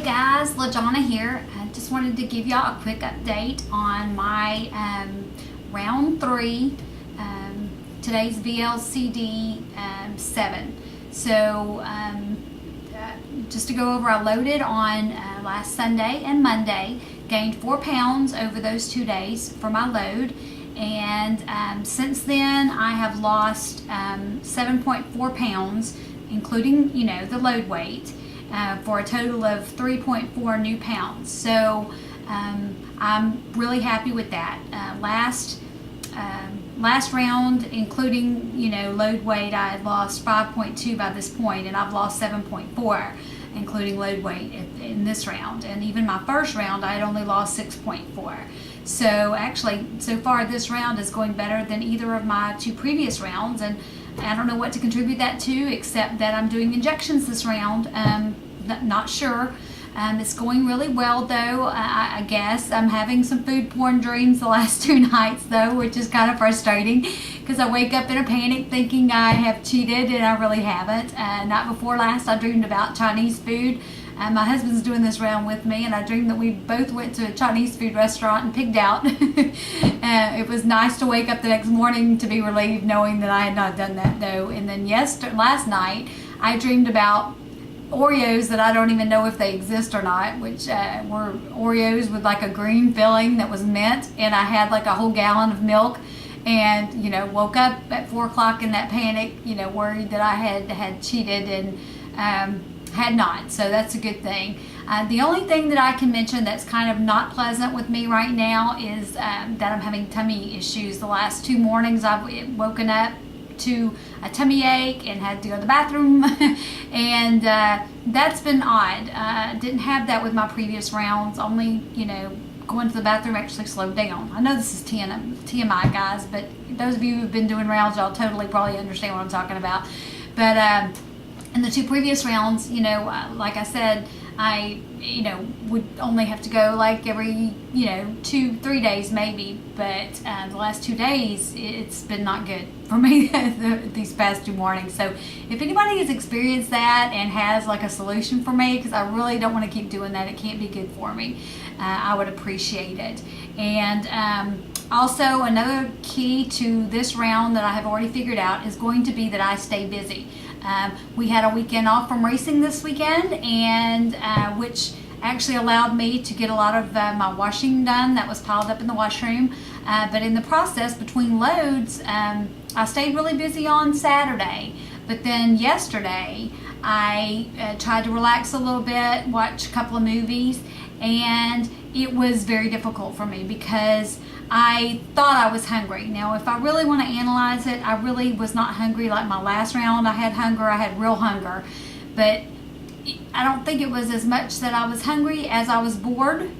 guys, LaJonna here. I just wanted to give y'all a quick update on my round 3, today's VLCD 7. So just to go over, I loaded on last Sunday and Monday, gained 4 pounds over those 2 days for my load, and since then I have lost 7.4 pounds, including the load weight, for a total of 3.4 new pounds. So I'm really happy with that. Last round, including load weight, I had lost 5.2 by this point, and I've lost 7.4 including load weight in this round. And even my first round, I had only lost 6.4. So actually, so far this round is going better than either of my 2 previous rounds, and I don't know what to contribute that to, except that I'm doing injections this round. Not sure. It's going really well though. I guess I'm having some food porn dreams the last 2 nights though, which is kind of frustrating because I wake up in a panic thinking I have cheated and I really haven't. Night before last I dreamed about Chinese food. My husband's doing this round with me, and I dreamed that we both went to a Chinese food restaurant and pigged out. It was nice to wake up the next morning to be relieved knowing that I had not done that though. And then last night I dreamed about Oreos that I don't even know if they exist or not, which were Oreos with like a green filling that was mint, and I had like a whole gallon of milk, and woke up at 4 o'clock in that panic, worried that I had cheated, and had not. So that's a good thing. The only thing that I can mention that's kind of not pleasant with me right now is that I'm having tummy issues. The last 2 mornings I've woken up to a tummy ache and had to go to the bathroom and that's been odd. Didn't have that with my previous rounds. Only going to the bathroom actually slowed down. I know this is TMI guys, but those of you who've been doing rounds, y'all totally probably understand what I'm talking about. But in the 2 previous rounds, like I said, I would only have to go like every 2-3 days maybe, but the last 2 days it's been not good for me these past 2 mornings. So if anybody has experienced that and has like a solution for me, because I really don't want to keep doing that, it can't be good for me, I would appreciate it. And also another key to this round that I have already figured out is going to be that I stay busy. We had a weekend off from racing this weekend, and which actually allowed me to get a lot of my washing done that was piled up in the washroom. But in the process between loads, I stayed really busy on Saturday. But then yesterday, I tried to relax a little bit, watch a couple of movies, and it was very difficult for me because I thought I was hungry. Now, if I really want to analyze it, I really was not hungry like my last round. I had hunger, I had real hunger, but I don't think it was as much that I was hungry as I was bored,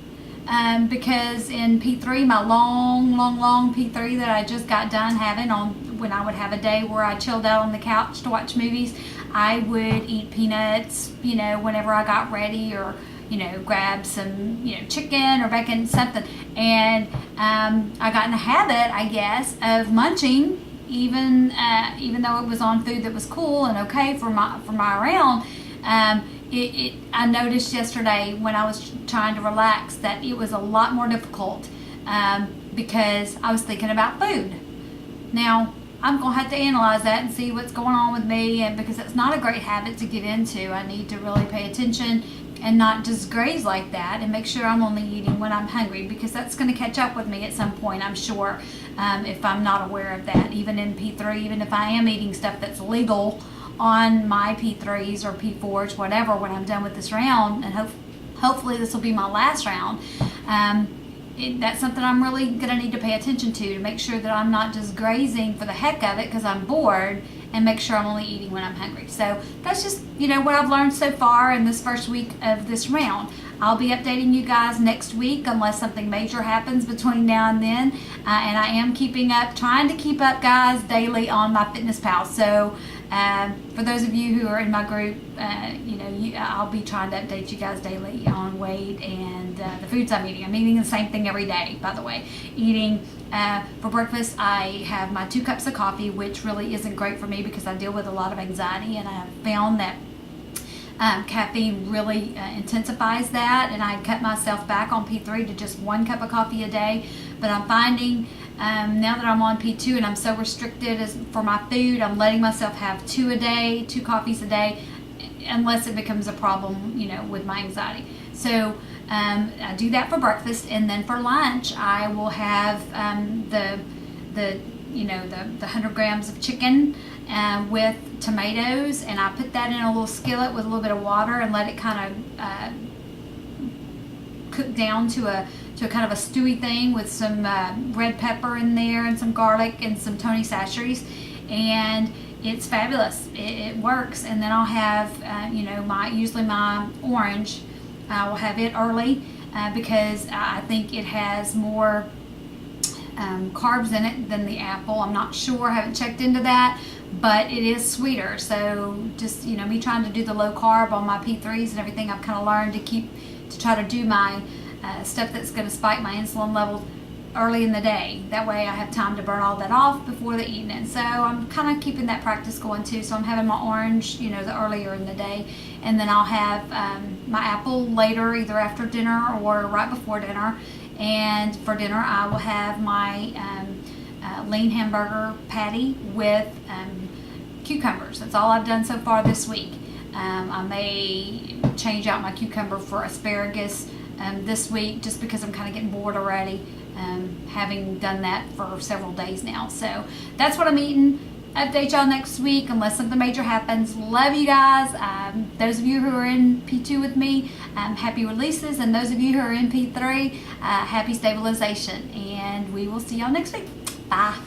because in P3, my long P3 that I just got done having on when I would have a day where I chilled out on the couch to watch movies, I would eat peanuts, whenever I got ready, or grab some, chicken or bacon, something. And I got in the habit, I guess, of munching, even though it was on food that was cool and okay for my round. I noticed yesterday when I was trying to relax that it was a lot more difficult because I was thinking about food. Now, I'm going to have to analyze that and see what's going on with me, and because it's not a great habit to get into. I need to really pay attention and not just graze like that, and make sure I'm only eating when I'm hungry, because that's going to catch up with me at some point, I'm sure, if I'm not aware of that. Even in P3, even if I am eating stuff that's legal on my P3s or P4s, whatever, when I'm done with this round, and hopefully this will be my last round, that's something I'm really going to need to pay attention to make sure that I'm not just grazing for the heck of it because I'm bored, and make sure I'm only eating when I'm hungry. So that's just, what I've learned so far in this first week of this round. I'll be updating you guys next week unless something major happens between now and then. And I am trying to keep up, guys, daily on my MyFitnessPal. So for those of you who are in my group, I'll be trying to update you guys daily on weight and the foods I'm eating. I'm eating the same thing every day, by the way. For breakfast, I have my 2 cups of coffee, which really isn't great for me because I deal with a lot of anxiety, and I have found that Caffeine really intensifies that, and I cut myself back on P3 to just 1 cup of coffee a day. But I'm finding now that I'm on P2 and I'm so restricted for my food, I'm letting myself have 2 a day, 2 coffees a day, unless it becomes a problem, with my anxiety. So I do that for breakfast, and then for lunch I will have the 100 grams of chicken with tomatoes, and I put that in a little skillet with a little bit of water and let it kind of cook down to a kind of a stewy thing with some red pepper in there and some garlic and some Tony Chachere's, and it's fabulous. It works. And then I'll have usually my orange. I will have it early because I think it has more carbs in it than the apple. I'm not sure, I haven't checked into that, but it is sweeter. So just me trying to do the low carb on my P3s and everything, I've kind of learned to try to do my stuff that's going to spike my insulin levels early in the day. That way I have time to burn all that off before the evening. So I'm kind of keeping that practice going too. So I'm having my orange the earlier in the day, and then I'll have my apple later, either after dinner or right before dinner. And for dinner I will have my lean hamburger patty with cucumbers. That's all I've done so far this week. I may change out my cucumber for asparagus this week, just because I'm kind of getting bored already, having done that for several days now. So that's what I'm eating. Update y'all next week unless something major happens. Love you guys. Those of you who are in P2 with me, happy releases, and those of you who are in P3, happy stabilization. And we will see y'all next week. Bye.